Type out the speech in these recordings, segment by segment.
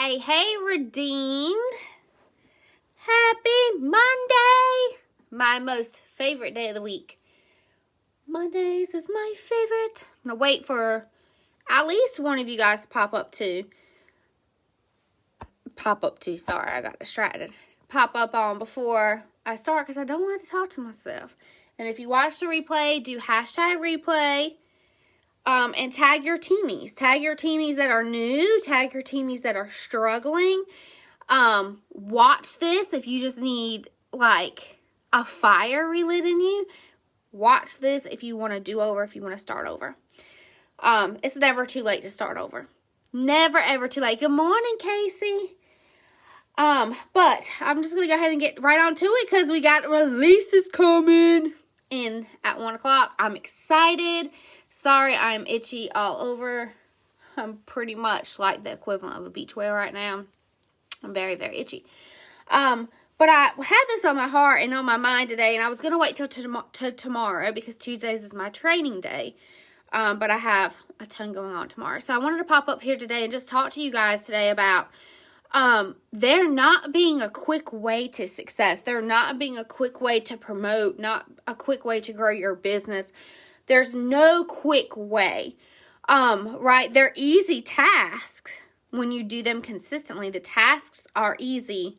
Hey, hey, Redeemed. Happy Monday. My most favorite day of the week. Mondays is my favorite. I'm going to wait for at least one of you guys to pop up sorry, I got distracted. Pop up on before I start because I don't like to talk to myself. And if you watch the replay, do hashtag replay. And tag your teamies. Tag your teamies that are new. Tag your teamies that are struggling. Watch this if you just need, like, a fire relit in you. Watch this if you want to do over, if you want to start over. It's never too late to start over. Never, ever too late. Good morning, Casey. But I'm just going to go ahead and get right on to it because we got releases coming in at 1 o'clock. I'm excited. Sorry, I'm itchy all over. I'm pretty much like the equivalent of a beach whale right now. I'm very, very itchy. But I had this on my heart and on my mind today, and I was going to wait till tomorrow because Tuesdays is my training day. But I have a ton going on tomorrow. So I wanted to pop up here today and just talk to you guys today about there not being a quick way to success. There not being a quick way to promote, not a quick way to grow your business. There's no quick way, right? They're easy tasks when you do them consistently. The tasks are easy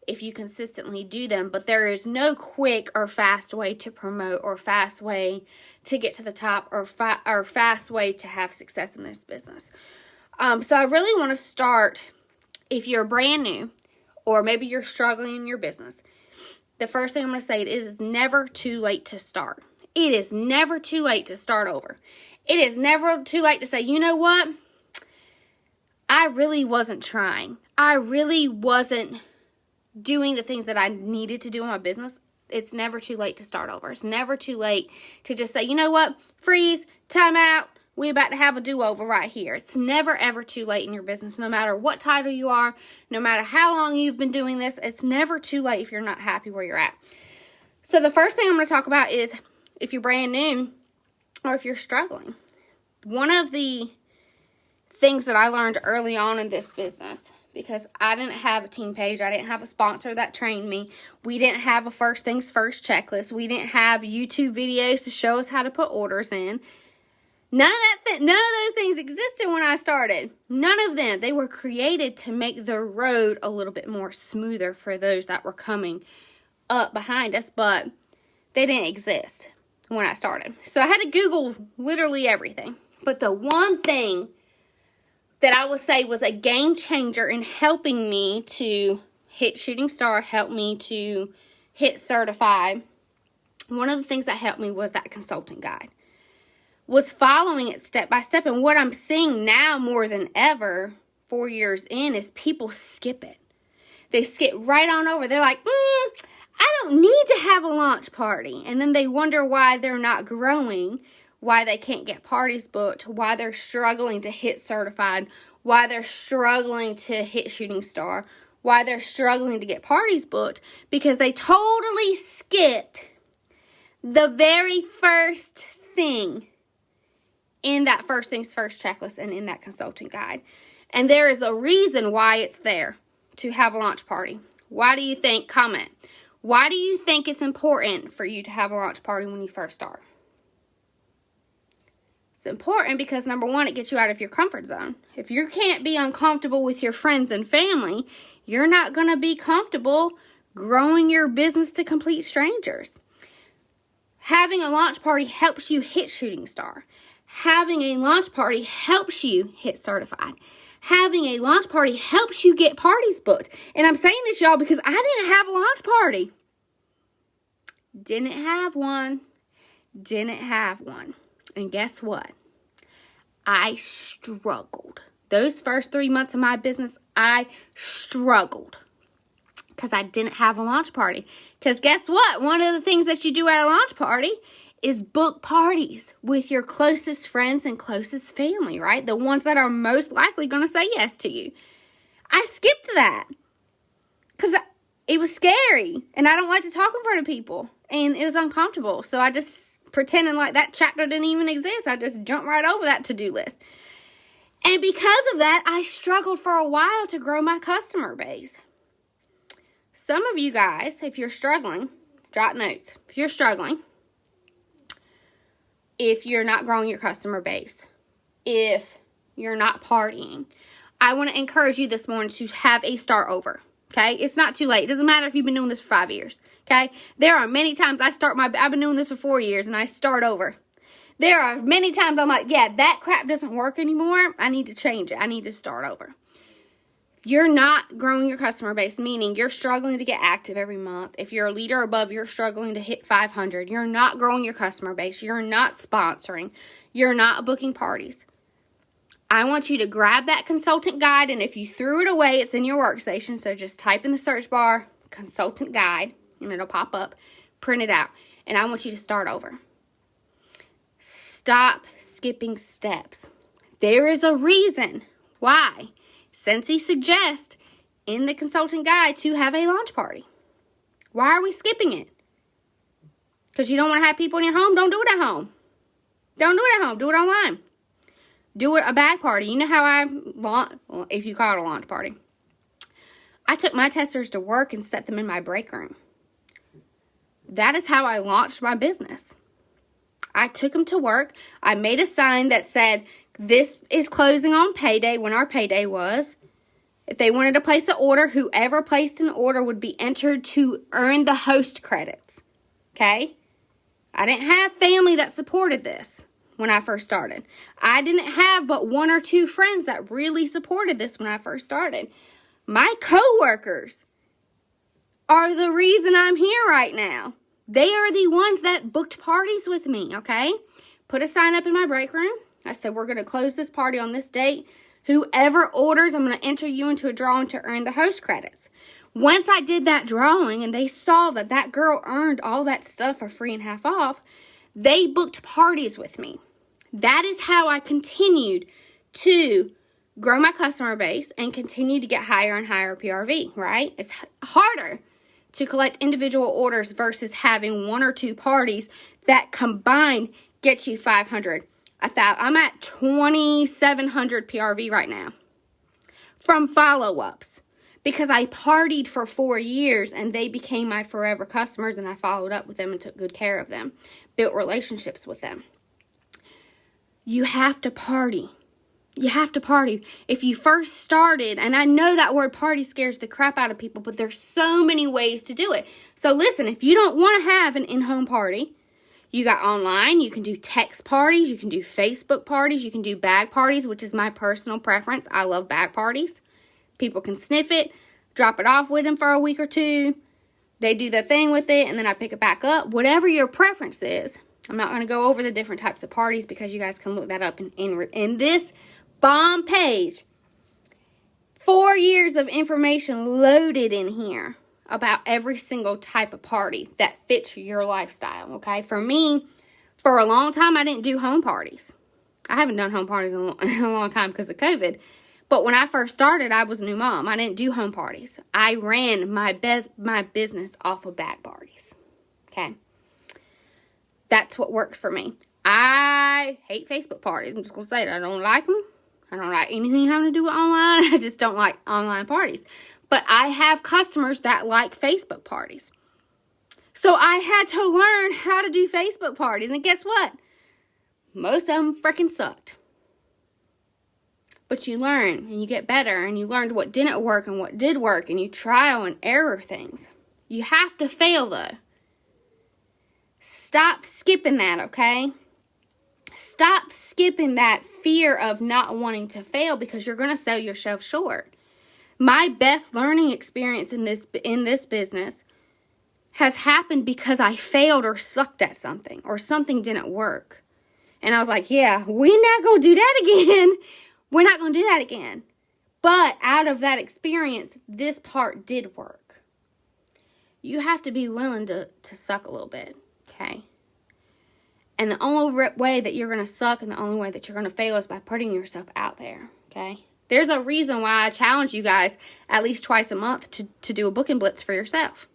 if you consistently do them, but there is no quick or fast way to promote or fast way to get to the top or fast way to have success in this business. So I really want to start, if you're brand new or maybe you're struggling in your business, the first thing I'm going to say is never too late to start. It is never too late to start over. It is never too late to say, you know what? I really wasn't trying. I really wasn't doing the things that I needed to do in my business. It's never too late to start over. It's never too late to just say, you know what? Freeze, time out. We're about to have a do-over right here. It's never, ever too late in your business. No matter what title you are, no matter how long you've been doing this, it's never too late if you're not happy where you're at. So the first thing I'm going to talk about is if you're brand new or if you're struggling. One of the things that I learned early on in this business, because I didn't have a team page, I didn't have a sponsor that trained me, we didn't have a first things first checklist, we didn't have YouTube videos to show us how to put orders in. None of those things existed when I started. None of them. They were created to make the road a little bit more smoother for those that were coming up behind us, but they didn't exist when I started. So I had to Google literally everything. But the one thing that I would say was a game changer in helping me to hit Shooting Star, helped me to hit Certified, one of the things that helped me was that consulting guide. Was following it step by step. And what I'm seeing now more than ever, 4 years in, is people skip it. They skip right on over. They're like, I don't need to have a launch party. And then they wonder why they're not growing, why they can't get parties booked, why they're struggling to hit Certified, why they're struggling to hit Shooting Star, why they're struggling to get parties booked, because they totally skipped the very first thing in that first things first checklist and in that consulting guide. And there is a reason why it's there to have a launch party. Why do you think? Comment. Why do you think it's important for you to have a launch party when you first start? It's important because, number one, it gets you out of your comfort zone. If you can't be uncomfortable with your friends and family, you're not going to be comfortable growing your business to complete strangers. Having a launch party helps you hit Shooting Star. Having a launch party helps you hit Certified. Having a launch party helps you get parties booked. And I'm saying this, y'all, because I didn't have a launch party. Didn't have one. And guess what? I struggled. Those first 3 months of my business, I struggled because I didn't have a launch party. Because guess what? One of the things that you do at a launch party is book parties with your closest friends and closest family, right? The ones that are most likely going to say yes to you. I skipped that because it was scary and I don't like to talk in front of people and it was uncomfortable. So I just pretended like that chapter didn't even exist. I just jumped right over that to-do list. And because of that, I struggled for a while to grow my customer base. Some of you guys, if you're struggling, jot notes. If you're struggling, if you're not growing your customer base, if you're not partying, I want to encourage you this morning to have a start over. Okay? It's not too late. It doesn't matter if you've been doing this for 5 years. Okay? There are many times I've been doing this for 4 years and I start over. There are many times I'm like, yeah, that crap doesn't work anymore. I need to change it. I need to start over. You're not growing your customer base, meaning you're struggling to get active every month. If you're a leader above, you're struggling to hit 500. You're not growing your customer base. You're not sponsoring. You're not booking parties. I want you to grab that consultant guide, and if you threw it away, it's in your workstation. So just type in the search bar, consultant guide, and it'll pop up. Print it out. And I want you to start over. Stop skipping steps. There is a reason why Scentsy suggests in the consultant guide to have a launch party. Why are we skipping it? Because you don't want to have people in your home? Don't do it at home. Don't do it at home. Do it online. Do it a bag party. You know how if you call it a launch party. I took my testers to work and set them in my break room. That is how I launched my business. I took them to work. I made a sign that said, this is closing on payday, when our payday was. If they wanted to place an order, whoever placed an order would be entered to earn the host credits. Okay? I didn't have family that supported this when I first started. I didn't have but 1 or 2 friends that really supported this when I first started. My coworkers are the reason I'm here right now. They are the ones that booked parties with me, okay? Put a sign up in my break room. I said, we're going to close this party on this date. Whoever orders, I'm going to enter you into a drawing to earn the host credits. Once I did that drawing and they saw that that girl earned all that stuff for free and half off, they booked parties with me. That is how I continued to grow my customer base and continue to get higher and higher PRV, right? It's harder to collect individual orders versus having 1 or 2 parties that combined get you 500. I'm at 2,700 PRV right now from follow-ups because I partied for 4 years and they became my forever customers and I followed up with them and took good care of them, built relationships with them. You have to party. You have to party. If you first started, and I know that word party scares the crap out of people, but there's so many ways to do it. So listen, if you don't want to have an in-home party, you got online, you can do text parties, you can do Facebook parties, you can do bag parties, which is my personal preference. I love bag parties. People can sniff it, drop it off with them for a week or 2. They do their thing with it, and then I pick it back up. Whatever your preference is. I'm not going to go over the different types of parties because you guys can look that up in this bomb page. 4 years of information loaded in here about every single type of party that fits your lifestyle, okay? For me, for a long time, I didn't do home parties. I haven't done home parties in a long time because of COVID. But when I first started, I was a new mom. I didn't do home parties. I ran my business off of bag parties, okay? That's what worked for me. I hate Facebook parties. I'm just going to say that. I don't like them. I don't like anything having to do with online. I just don't like online parties. But I have customers that like Facebook parties. So I had to learn how to do Facebook parties. And guess what? Most of them freaking sucked. But you learn and you get better. And you learned what didn't work and what did work. And you trial and error things. You have to fail though. Stop skipping that, okay? Stop skipping that fear of not wanting to fail because you're going to sell yourself short. My best learning experience in this business has happened because I failed or sucked at something or something didn't work. And I was like, yeah, we're not going to do that again. We're not going to do that again. But out of that experience, this part did work. You have to be willing to suck a little bit. Okay. And the only way that you're going to suck and the only way that you're going to fail is by putting yourself out there. Okay. There's a reason why I challenge you guys at least twice a month to do a booking blitz for yourself.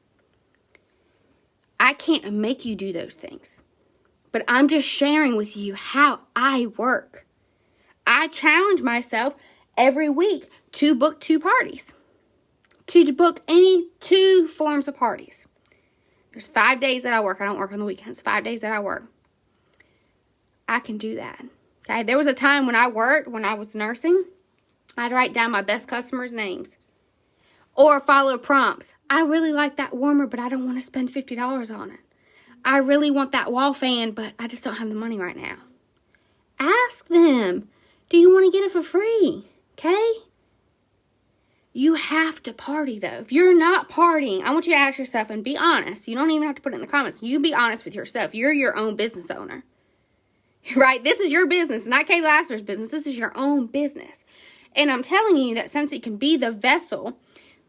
I can't make you do those things. But I'm just sharing with you how I work. I challenge myself every week to book 2 parties. To book any 2 forms of parties. There's 5 days that I work. I don't work on the weekends. 5 days that I work. I can do that. Okay. There was a time when I worked, when I was nursing, I'd write down my best customers' names. Or follow prompts. I really like that warmer, but I don't want to spend $50 on it. I really want that wall fan, but I just don't have the money right now. Ask them. Do you want to get it for free? Okay? You have to party, though. If you're not partying, I want you to ask yourself and be honest. You don't even have to put it in the comments. You be honest with yourself. You're your own business owner. Right? This is your business, not Kay Lassiter's business. This is your own business. And I'm telling you that Scentsy can be the vessel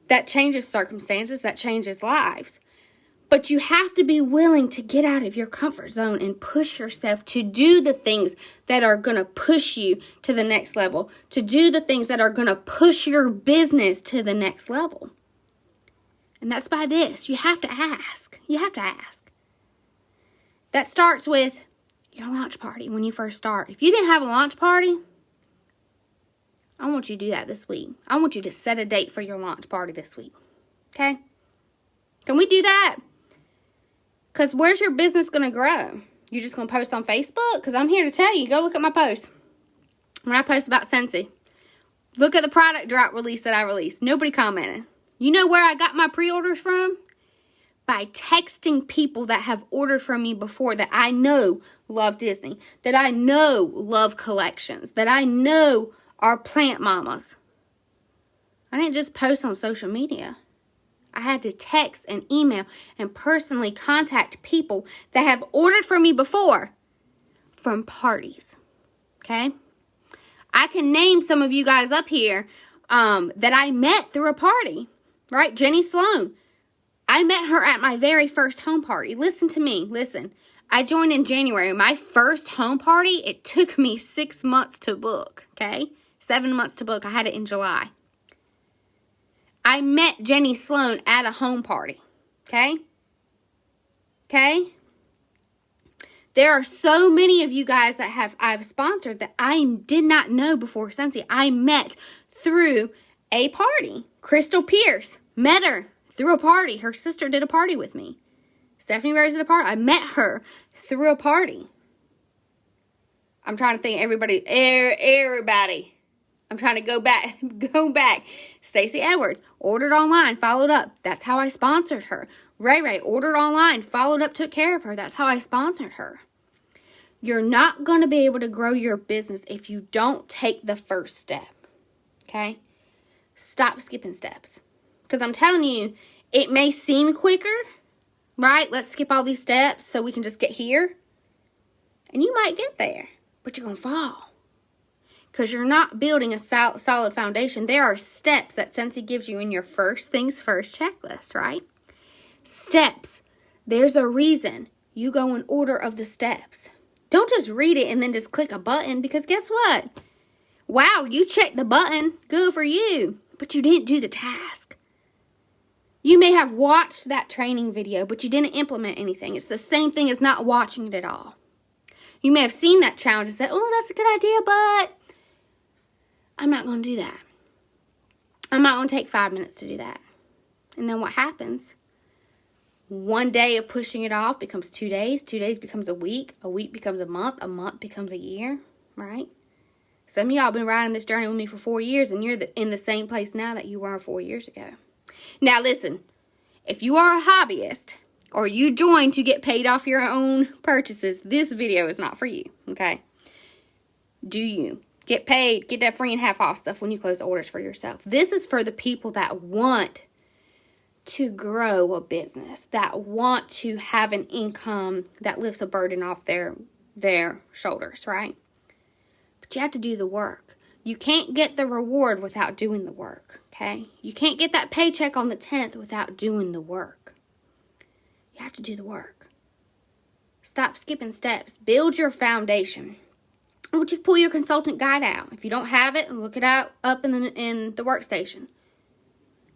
that changes circumstances, that changes lives. But you have to be willing to get out of your comfort zone and push yourself to do the things that are going to push you to the next level, to do the things that are going to push your business to the next level. And that's by this. You have to ask. You have to ask. That starts with your launch party when you first start. If you didn't have a launch party, I want you to do that this week. I want you to set a date for your launch party this week. Okay? Can we do that? Because where's your business going to grow? You just going to post on Facebook? Because I'm here to tell you, go look at my post. When I post about Scentsy, look at the product drop release that I released. Nobody commented. You know where I got my pre-orders from? By texting people that have ordered from me before that I know love Disney, that I know love collections, that I know are plant mamas. I didn't just post on social media. I had to text and email and personally contact people that have ordered from me before from parties. Okay? I can name some of you guys up here that I met through a party. Right? Jenny Sloan. I met her at my very first home party. Listen to me. Listen. I joined in January. My first home party, it took me 6 months to book. Okay? 7 months to book. I had it in July. I met Jenny Sloan at a home party. Okay? Okay? There are so many of you guys that I've sponsored that I did not know before Scentsy. I met through a party. Crystal Pierce. Met her through a party. Her sister did a party with me. Stephanie Rose did a party. I met her through a party. I'm trying to think everybody. I'm trying to go back. Stacey Edwards, ordered online, followed up. That's how I sponsored her. Ray ordered online, followed up, took care of her. That's how I sponsored her. You're not going to be able to grow your business if you don't take the first step. Okay? Stop skipping steps. Because I'm telling you, it may seem quicker, right? Let's skip all these steps so we can just get here. And you might get there, but you're going to fall. Because you're not building a solid foundation. There are steps that Scentsy gives you in your first things first checklist, right? Steps. There's a reason. You go in order of the steps. Don't just read it and then just click a button, because guess what? Wow, you checked the button. Good for you. But you didn't do the task. You may have watched that training video, but you didn't implement anything. It's the same thing as not watching it at all. You may have seen that challenge and said, oh, that's a good idea, but I'm not going to do that. I'm not going to take 5 minutes to do that. And then what happens? One day of pushing it off becomes 2 days. 2 days becomes a week becomes a month becomes a year, right? Some of y'all have been riding this journey with me for 4 years, and you're in the same place now that you were 4 years ago. Now listen, if you are a hobbyist or you join to get paid off your own purchases, this video is not for you, okay? Do you? Get paid, get that free and half off stuff when you close orders for yourself. This is for the people that want to grow a business, that want to have an income that lifts a burden off their shoulders, right? But you have to do the work. You can't get the reward without doing the work, okay? You can't get that paycheck on the 10th without doing the work. You have to do the work. Stop skipping steps. Build your foundation. I want you to pull your consultant guide out. If you don't have it, look it up in the workstation.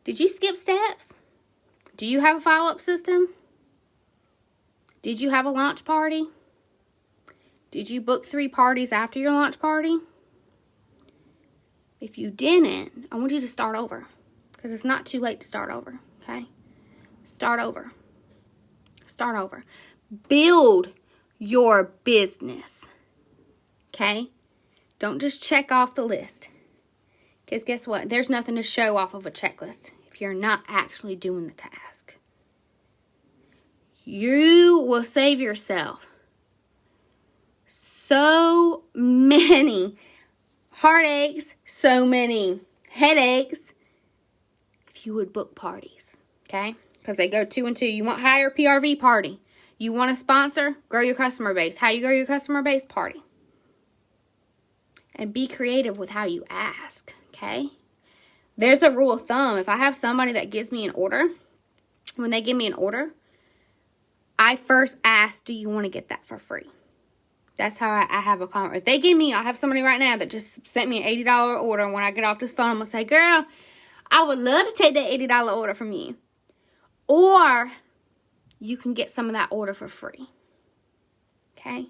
Did you skip steps? Do you have a follow-up system? Did you have a launch party? Did you book 3 parties after your launch party? If you didn't, I want you to start over. Because it's not too late to start over, okay? Start over. Start over. Build your business, okay? Don't just check off the list. Because guess what? There's nothing to show off of a checklist if you're not actually doing the task. You will save yourself so many heartaches, so many headaches if you would book parties, okay? Because they go 2 and 2. You want higher PRV? Party. You want a sponsor? Grow your customer base. How you grow your customer base? Party. And be creative with how you ask, okay? There's a rule of thumb. If I have somebody that gives me an order, when they give me an order, I first ask, do you want to get that for free? That's how I have a conversation. If they give me, I have somebody right now that just sent me an $80 order. And when I get off this phone, I'm going to say, girl, I would love to take that $80 order from you. Or you can get some of that order for free. Okay?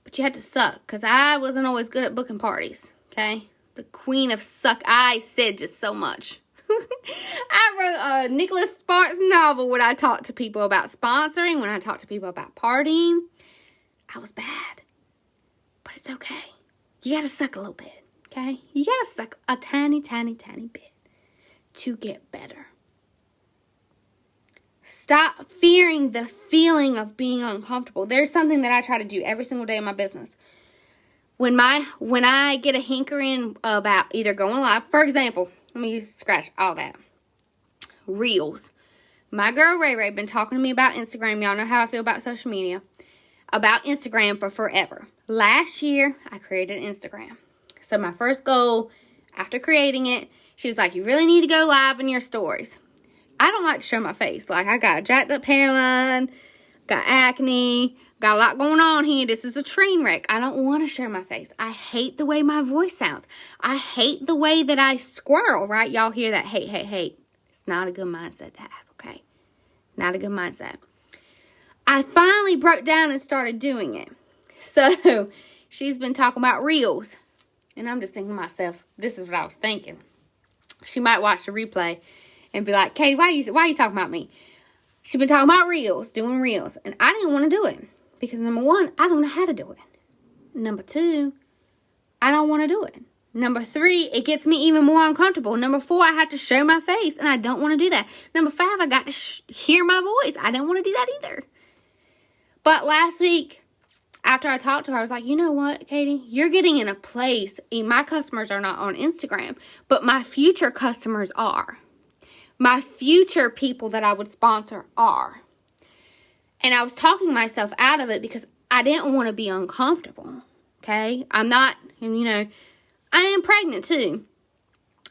But you had to suck, because I wasn't always good at booking parties. Okay? The queen of suck. I said just so much. I wrote a Nicholas Sparks novel when I talked to people about sponsoring, when I talked to people about partying. I was bad. But it's okay. You gotta suck a little bit, okay? You gotta suck a tiny, tiny, tiny bit to get better. Stop fearing the feeling of being uncomfortable. There's something that I try to do every single day in my business. When I get a hankering about either going live, for example, let me scratch all that. Reels. My girl Ray Ray been talking to me about Instagram. Y'all know how I feel about social media. About Instagram for forever. Last year, I created Instagram. So my first goal after creating it, she was like, you really need to go live in your stories. I don't like to show my face. Like, I got a jacked up hairline, got acne, got a lot going on here. This is a train wreck. I don't want to show my face. I hate the way my voice sounds. I hate the way that I squirrel, right? Y'all hear that hate. It's not a good mindset to have, okay? Not a good mindset. I finally broke down and started doing it. So, she's been talking about Reels. And I'm just thinking to myself, this is what I was thinking. She might watch the replay and be like, Katie, why are you talking about me? She's been talking about Reels, doing Reels. And I didn't want to do it. Because number one, I don't know how to do it. Number two, I don't want to do it. Number three, it gets me even more uncomfortable. Number four, I have to show my face. And I don't want to do that. Number five, I got to hear my voice. I don't want to do that either. But last week, after I talked to her, I was like, you know what, Katie? You're getting in a place. My customers are not on Instagram, but my future customers are. My future people that I would sponsor are. And I was talking myself out of it because I didn't want to be uncomfortable. Okay? I'm not, and I am pregnant too.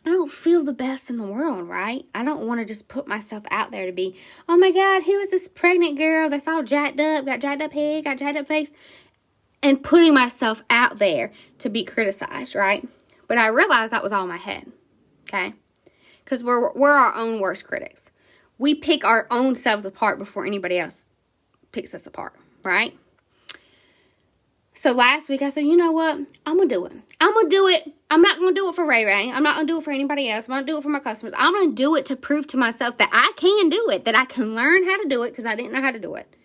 I don't feel the best in the world, right? I don't want to just put myself out there to be, oh my God, who is this pregnant girl that's all jacked up, got jacked up head, got jacked up face, and putting myself out there to be criticized, right? But I realized that was all in my head, okay? Because we're our own worst critics. We pick our own selves apart before anybody else picks us apart, right? So last week I said, you know what? I'm going to do it. I'm going to do it. I'm not going to do it for Ray Ray. I'm not going to do it for anybody else. I'm going to do it for my customers. I'm going to do it to prove to myself that I can do it, that I can learn how to do it because I didn't know how to do it.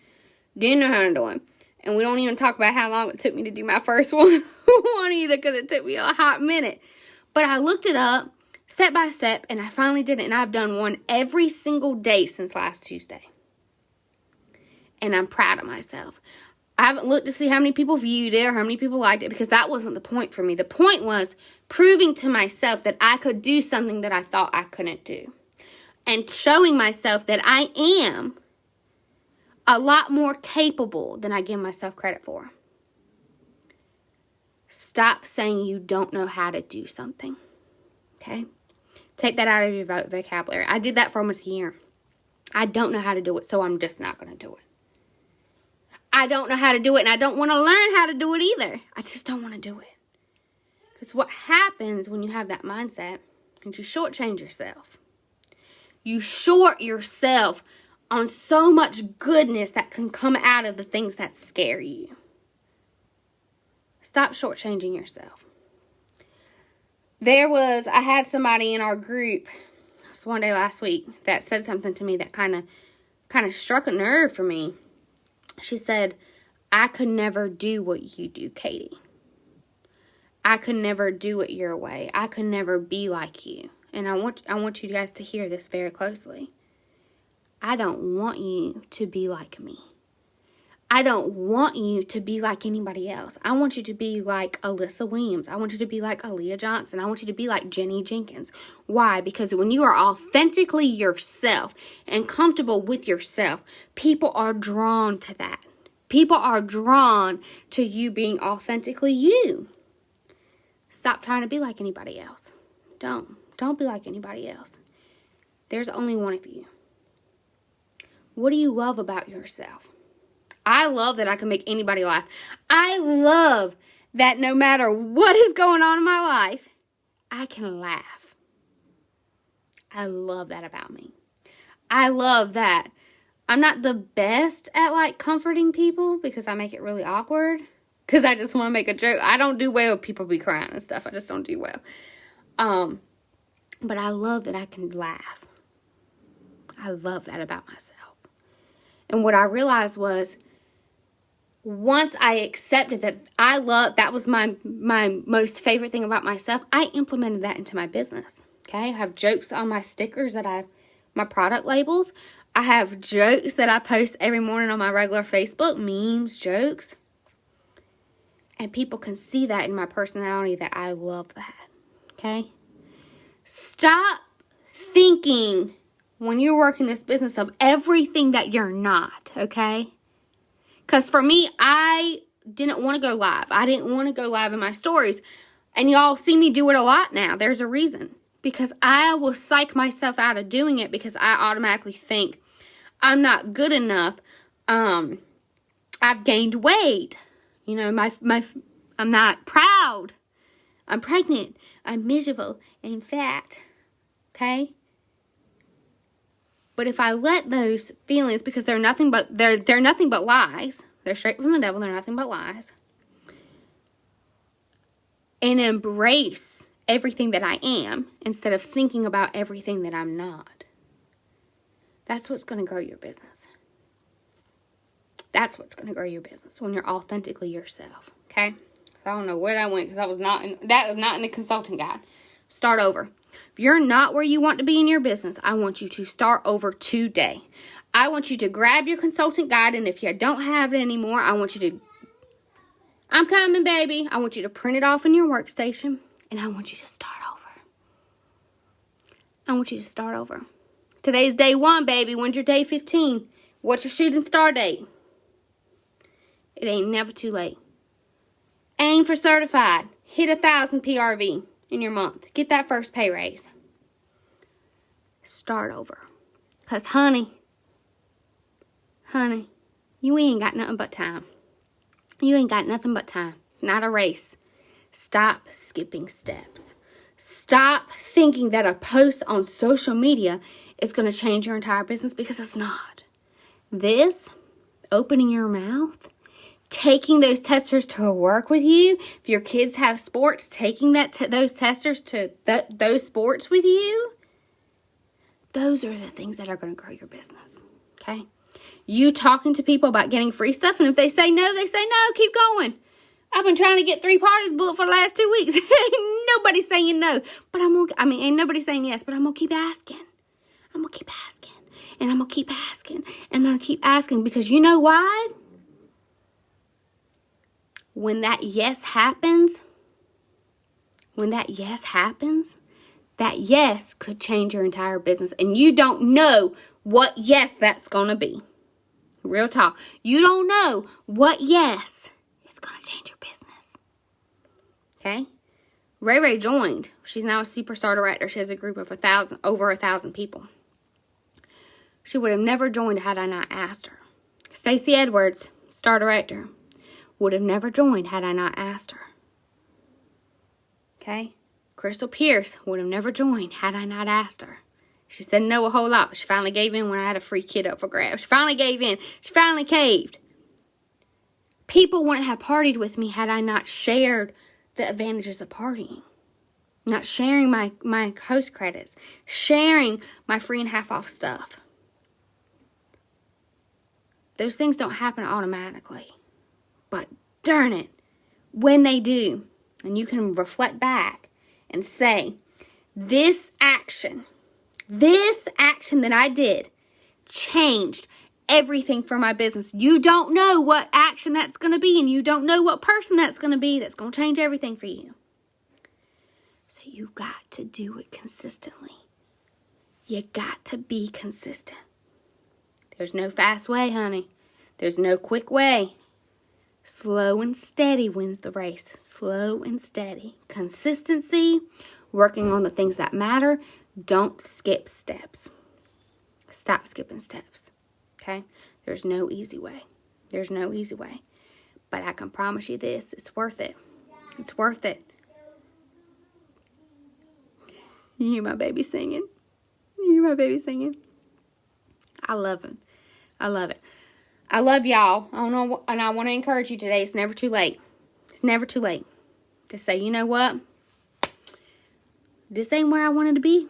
Didn't know how to do it. And we don't even talk about how long it took me to do my first one either because it took me a hot minute. But I looked it up step by step and I finally did it. And I've done one every single day since last Tuesday. And I'm proud of myself. I haven't looked to see how many people viewed it or how many people liked it because that wasn't the point for me. The point was proving to myself that I could do something that I thought I couldn't do. And showing myself that I am a lot more capable than I give myself credit for. Stop saying you don't know how to do something. Okay? Take that out of your vocabulary. I did that for almost a year. I don't know how to do it, so I'm just not going to do it. I don't know how to do it, and I don't want to learn how to do it either. I just don't want to do it. Because what happens when you have that mindset is you shortchange yourself. You short yourself on so much goodness that can come out of the things that scare you. Stop shortchanging yourself. I had somebody in our group, it was one day last week, that said something to me that kind of struck a nerve for me. She said, I could never do what you do, Katie. I could never do it your way. I could never be like you. And I want you guys to hear this very closely. I don't want you to be like me. I don't want you to be like anybody else. I want you to be like Alyssa Williams. I want you to be like Aaliyah Johnson. I want you to be like Jenny Jenkins. Why? Because when you are authentically yourself and comfortable with yourself, people are drawn to that. People are drawn to you being authentically you. Stop trying to be like anybody else. Don't be like anybody else. There's only one of you. What do you love about yourself? I love that I can make anybody laugh. I love that no matter what is going on in my life, I can laugh. I love that about me. I love that I'm not the best at like comforting people because I make it really awkward. Because I just want to make a joke. I don't do well with people be crying and stuff. I just don't do well. But I love that I can laugh. I love that about myself. And what I realized was, once I accepted that that was my most favorite thing about myself, I implemented that into my business. Okay, I have jokes on my stickers my product labels. I have jokes that I post every morning on my regular Facebook, memes, jokes. And people can see that in my personality that I love that. Okay? Stop thinking when you're working this business of everything that you're not, okay? Because for me, I didn't want to go live. I didn't want to go live in my stories. And y'all see me do it a lot now. There's a reason. Because I will psych myself out of doing it because I automatically think I'm not good enough. I've gained weight. You know, I'm not proud. I'm pregnant. I'm miserable and fat. Okay? But if I let those feelings, because they're nothing but lies. They're straight from the devil. They're nothing but lies. And embrace everything that I am instead of thinking about everything that I'm not. That's what's going to grow your business. That's what's going to grow your business when you're authentically yourself. Okay? I don't know where that went because that was not in the consulting guide. Start over. If you're not where you want to be in your business, I want you to start over today. I want you to grab your consultant guide, and if you don't have it anymore, I want you to, I'm coming, baby. I want you to print it off in your workstation, and I want you to start over. I want you to start over. Today's day 1, baby. When's your day 15? What's your shooting star date? It ain't never too late. Aim for certified. Hit 1,000 PRV in your month. Get that first pay raise. Start over. Because, honey, you ain't got nothing but time. You ain't got nothing but time. It's not a race. Stop skipping steps. Stop thinking that a post on social media is going to change your entire business, because it's not. This, opening your mouth, taking those testers to work with you. If your kids have sports, taking those testers to those sports with you. Those are the things that are going to grow your business. Okay? You talking to people about getting free stuff, and if they say no, they say no. Keep going. I've been trying to get 3 parties booked for the last 2 weeks. Ain't nobody saying no. But ain't nobody saying yes, but I'm going to keep asking. I'm going to keep asking. And I'm going to keep asking. And I'm going to keep asking, because you know why? When that yes happens, that yes could change your entire business. And you don't know what yes that's going to be. Real talk. You don't know what yes is going to change your business. Okay? Ray joined. She's now a superstar director. She has a group of over 1,000 people. She would have never joined had I not asked her. Stacey Edwards, star director, would have never joined had I not asked her. Okay? Crystal Pierce would have never joined had I not asked her. She said no a whole lot, but she finally gave in when I had a free kid up for grabs. She finally gave in. She finally caved. People wouldn't have partied with me had I not shared the advantages of partying. not sharing my host credits, sharing my free and half off stuff. Those things don't happen automatically. But darn it, when they do, and you can reflect back and say, this action that I did changed everything for my business. You don't know what action that's going to be, and you don't know what person that's going to be that's going to change everything for you. So you got to do it consistently. You got to be consistent. There's no fast way, honey. There's no quick way. Slow and steady wins the race. Slow and steady. Consistency, working on the things that matter. Don't skip steps. Stop skipping steps. Okay? There's no easy way. There's no easy way. But I can promise you this. It's worth it. It's worth it. You hear my baby singing? You hear my baby singing? I love him. I love it. I love y'all. And I want to encourage you today. It's never too late. It's never too late to say, you know what? This ain't where I wanted to be.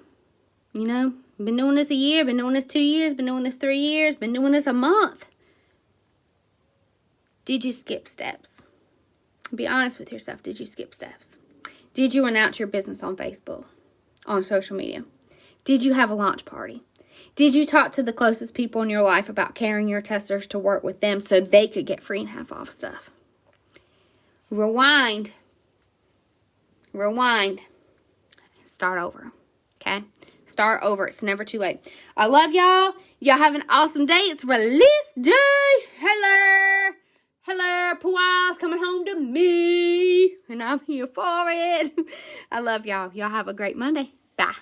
You know, been doing this a year, been doing this 2 years, been doing this 3 years, been doing this a month. Did you skip steps? Be honest with yourself. Did you skip steps? Did you announce your business on Facebook, on social media? Did you have a launch party? Did you talk to the closest people in your life about carrying your testers to work with them so they could get free and half off stuff? Rewind. Start over. Okay? Start over. It's never too late. I love y'all. Y'all have an awesome day. It's release day. Hello. Pawow's coming home to me. And I'm here for it. I love y'all. Y'all have a great Monday. Bye.